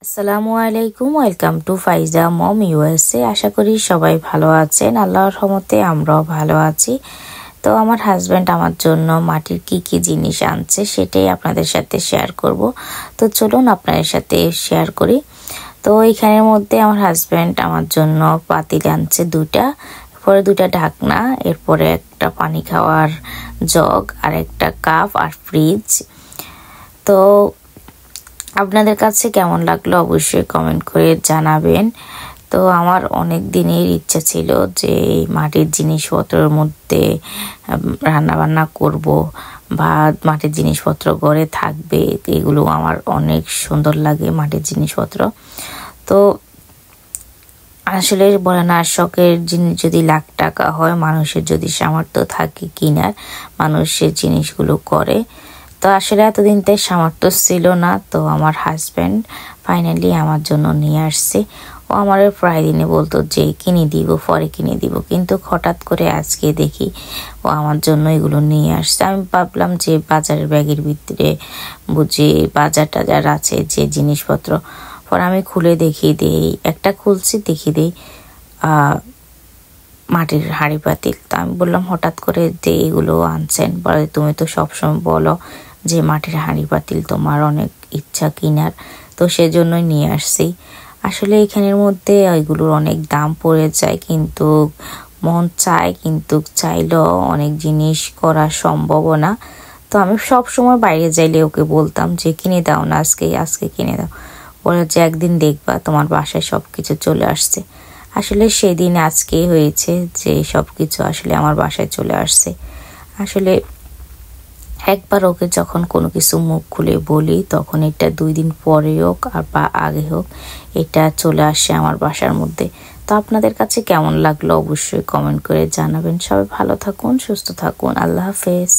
আসসালামু আলাইকুম, welcome to Faiza mom USA. আশা করি সবাই ভালো আছেন। আল্লাহর রহমতে আমরাও ভালো আছি। তো আমার হাজব্যান্ড আমার জন্য মাটির কি জিনিস আনছে সেটাই আপনাদের সাথে শেয়ার করব। তো চলুন আপনাদের সাথে শেয়ার করি। তো এইখানের মধ্যে আমার হাজব্যান্ড আমার জন্য পাতিল আনছে দুটা, এরপরে দুটা ঢাকনা, এরপরে একটা পানি খাওয়ার জগ আর একটা কাপ আর ফ্রিজ। তো আপনাদের কাছে কেমন লাগলো অবশ্যই কমেন্ট করে জানাবেন। তো আমার অনেক দিনের ইচ্ছা ছিল যে মাটির জিনিসপত্রের মধ্যে রান্না বান্না করব বা মাটির জিনিসপত্র ঘরে থাকবে, এগুলো আমার অনেক সুন্দর লাগে মাটির জিনিসপত্র। তো আসলে বলে না, শখের জিনিস যদি লাখ টাকা হয়, মানুষের যদি সামর্থ্য থাকে কিনার, মানুষের জিনিসগুলো করে। তো আসলে এতদিন তাই সামর্থ্য ছিল না। তো আমার হাজব্যান্ড ফাইনালি আমার জন্য নিয়ে আসছে। ও আমার প্রায় দিনে বলতো যে কিনে দিব, পরে কিনে দিব, কিন্তু হঠাৎ করে আজকে দেখি ও আমার জন্য এগুলো নিয়ে আসছে। আমি ভাবলাম যে বাজারের ব্যাগের ভিতরে বুঝি বাজার টাজার আছে যে জিনিসপত্র। পরে আমি খুলে দেখিয়ে দিই, একটা খুলছি দেখিয়ে দিই মাটির হাঁড়ি পাতিল। তো আমি বললাম হঠাৎ করে যে এগুলো আনছেন, বলে তুমি তো সবসময় বলো যে মাটির হাঁড়ি পাতিল তোমার অনেক ইচ্ছা কিনার, তো সেজন্যই নিয়ে আসছি। আসলে এখানের মধ্যে এগুলোর অনেক দাম পড়ে যায়, কিন্তু মন চায়, কিন্তু চাইলেও অনেক জিনিস করা সম্ভব না। তো আমি সব সময় বাইরে যাইলে ওকে বলতাম যে কিনে দাও না, আজকে কিনে দাও। বলে যে একদিন দেখবা তোমার বাসায় সব কিছু চলে আসছে। আসলে সেদিন আজকে হয়েছে যে সব কিছু আসলে আমার বাসায় চলে আসছে। আসলে একবার ওকে যখন কোনো কিছু মুখ খুলে বলি, তখন এটা 2 দিন পরে হোক আর বা আগে হোক, এটা চলে আসে আমার বাসার মধ্যে। তো আপনাদের কাছে কেমন লাগলো অবশ্যই কমেন্ট করে জানাবেন। সবাই ভালো থাকুন, সুস্থ থাকুন। আল্লাহ হাফেজ।